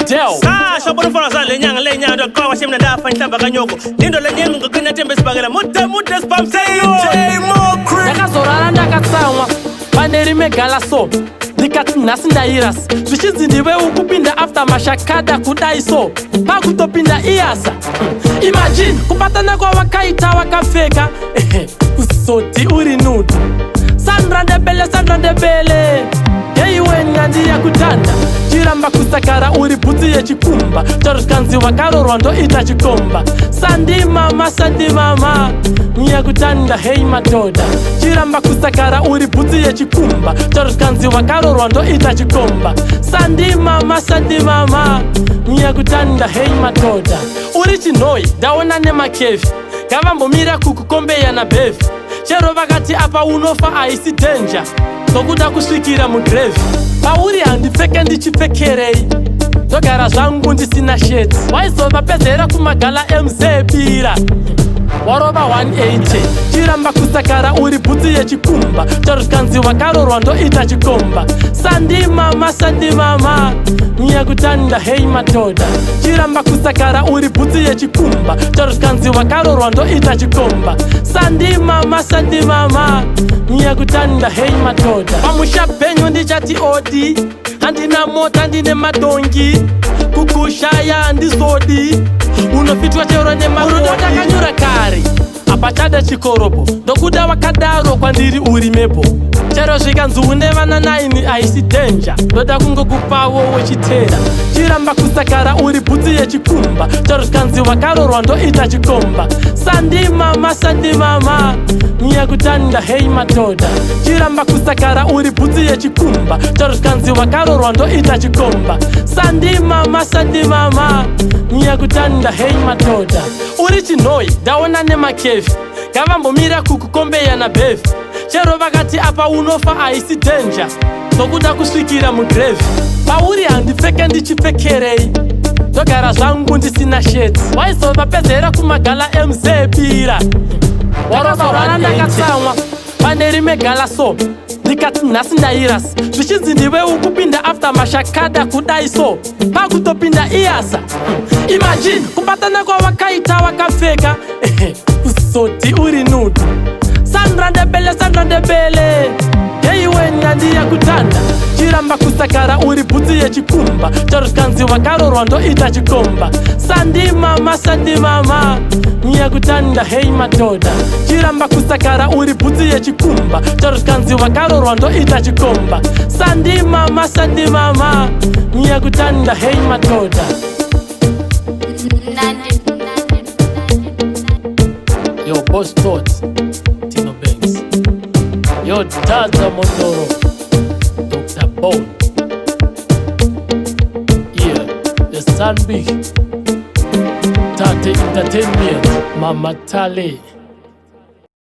Del. Shoboro for Zale Yang, the car was him and that find Tabakanyoko. Lindo Lenyan, the Kenya Tempest Bagala, Muta Spam say, more crazy. Nakazoranda Katsawa, Panderi Megala so. Dikati nasinda iras Zwishizi ndiwe ukupinda after mashakada kudai so Pakutopinda iasa Imagine kupatana kwa wakaita wakafeka Usoti uri nudu Sandra Ndebele Hei wenyandi ya kutanda Chiramba kusakara uri puti ya chikumba Charuskanzi wakaro rondo ita chikomba Sandi mama Nya kutanda hei matoda Chiramba kusakara uri puti ya chikumba Charuskanzi wakaro rondo ita chikomba Sandi mama Nya kutanda hei matoda Uri chinoi dawana nema kefi Kavambo mira kukukombe ya na befi Chero vakati apa unofa aisi danger Tokuda kusvikira mugrevi Pauri handipfeke ndichipfekerei Ndogara zvangu ndisina sheti Waizova pezera kumagala MZ bira Warova 180 Chiramba kusakara uri bhutsi yechikumba Charuskanzi wakarorwa ndoita chikomba Sandi mama Nya kutanda hei matoda Chiramba kusakara uri bhutsi yechikumba Charuskanzi wakarorwa ndoita chikomba Sandi mama Nya kutanda hei matoda Pamusha penyo ndichati odi Handina mota ndine madongi Kukushaya handizodi Unofitwa chero nemarodi kanyura kari Apachada chikoropo Ndokuda wakadaro kwandiri uri mepo Chero zvikanzi une vana 9 aisi danger Ndoda kungokupawo wechitera Chiramba kusakara uri bhutsi yechikumba Charuskanzi wakarorwa ndoita chikomba Sandi mama Nya kutanda hei matoda Chiramba kusakara uri bhutsi yechikumba Charuskanzi wakarorwa ndoita chikomba Sandi mama Nya kutanda hei matoda Uri chinoi daona nema kefi Kavambo mira kukukombe ya na befi Chero vakati apa unofa aisi danger Tokuda kusvikira mugrevi Pauri handipfeke ndichipfekerei Ndogara zvangu ndisina sheti Waizova pezera kumagala MZ bira Warozorana ndakatsamwa Panderi megala so Ndikati nasinda iras Zvishinzi ndiwe ukupinda after mashakada kudai so Pakutopinda iasa Imagine kupatana kwa wakaita wakafeka Usoti uri nudu Sandra Ndebele Hei wenyandi ya kutanda Chiramba kusakara uri bhutsi yechikumba Charuskanzi wakarorwa ndoita chikomba Sandi mama Nya kutanda hei matoda Chiramba kusakara uri bhutsi yechikumba Charuskanzi wakarorwa ndoita chikomba Sandi mama Nya kutanda hei matoda Yo boss thoughts Tino Banks Yo Dada Mondoro Dr. Bone Yeah The Sun Big Tate Entertainment Mama Tale